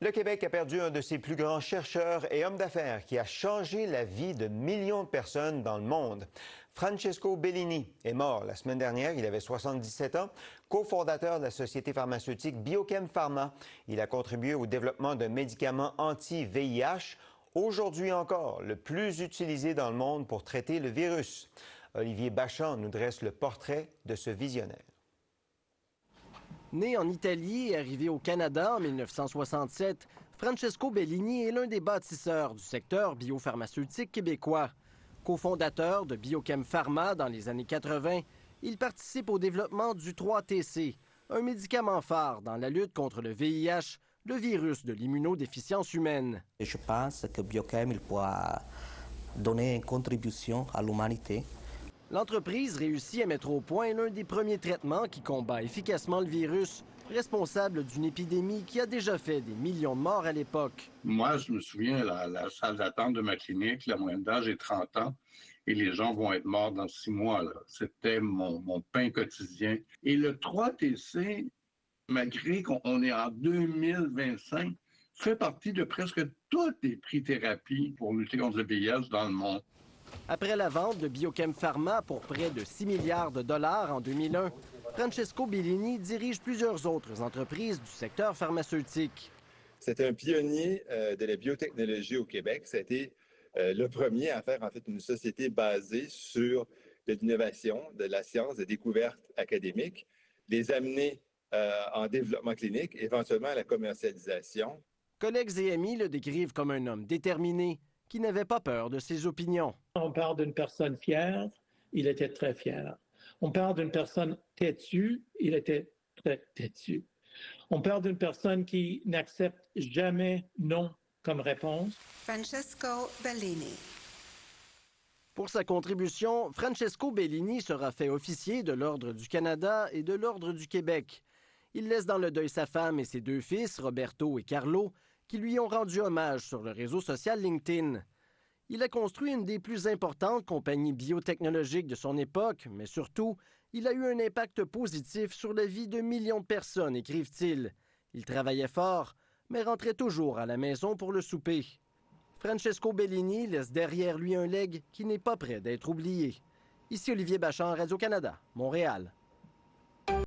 Le Québec a perdu un de ses plus grands chercheurs et hommes d'affaires qui a changé la vie de millions de personnes dans le monde. Francesco Bellini est mort la semaine dernière. Il avait 77 ans, cofondateur de la société pharmaceutique Biochem Pharma. Il a contribué au développement d'un médicament anti-VIH, aujourd'hui encore le plus utilisé dans le monde pour traiter le virus. Olivier Bachand nous dresse le portrait de ce visionnaire. Né en Italie et arrivé au Canada en 1967, Francesco Bellini est l'un des bâtisseurs du secteur biopharmaceutique québécois. Cofondateur de Biochem Pharma dans les années 80, il participe au développement du 3-TC, un médicament phare dans la lutte contre le VIH, le virus de l'immunodéficience humaine. Je pense que Biochem pourra donner une contribution à l'humanité. L'entreprise réussit à mettre au point l'un des premiers traitements qui combat efficacement le virus, responsable d'une épidémie qui a déjà fait des millions de morts à l'époque. Moi, je me souviens, la salle d'attente de ma clinique, la moyenne d'âge est 30 ans et les gens vont être morts dans 6 mois. C'était mon pain quotidien. Et le 3-TC, malgré qu'on est en 2025, fait partie de presque toutes les prix thérapies pour lutter contre le VIH dans le monde. Après la vente de Biochem Pharma pour près de 6 milliards de dollars en 2001, Francesco Bellini dirige plusieurs autres entreprises du secteur pharmaceutique. C'est un pionnier de la biotechnologie au Québec. Ça a été le premier à faire en fait une société basée sur de l'innovation, de la science, des découvertes académiques, les amener en développement clinique, éventuellement à la commercialisation. Collègues et amis le décrivent comme un homme déterminé, qui n'avait pas peur de ses opinions. On parle d'une personne fière, il était très fier. On parle d'une personne têtue, il était très têtu. On parle d'une personne qui n'accepte jamais non comme réponse. Francesco Bellini. Pour sa contribution, Francesco Bellini sera fait officier de l'Ordre du Canada et de l'Ordre du Québec. Il laisse dans le deuil sa femme et ses 2 fils, Roberto et Carlo, qui lui ont rendu hommage sur le réseau social LinkedIn. Il a construit une des plus importantes compagnies biotechnologiques de son époque, mais surtout, il a eu un impact positif sur la vie de millions de personnes, écrivent-ils. Il travaillait fort, mais rentrait toujours à la maison pour le souper. Francesco Bellini laisse derrière lui un legs qui n'est pas prêt d'être oublié. Ici Olivier Bachand, Radio-Canada, Montréal.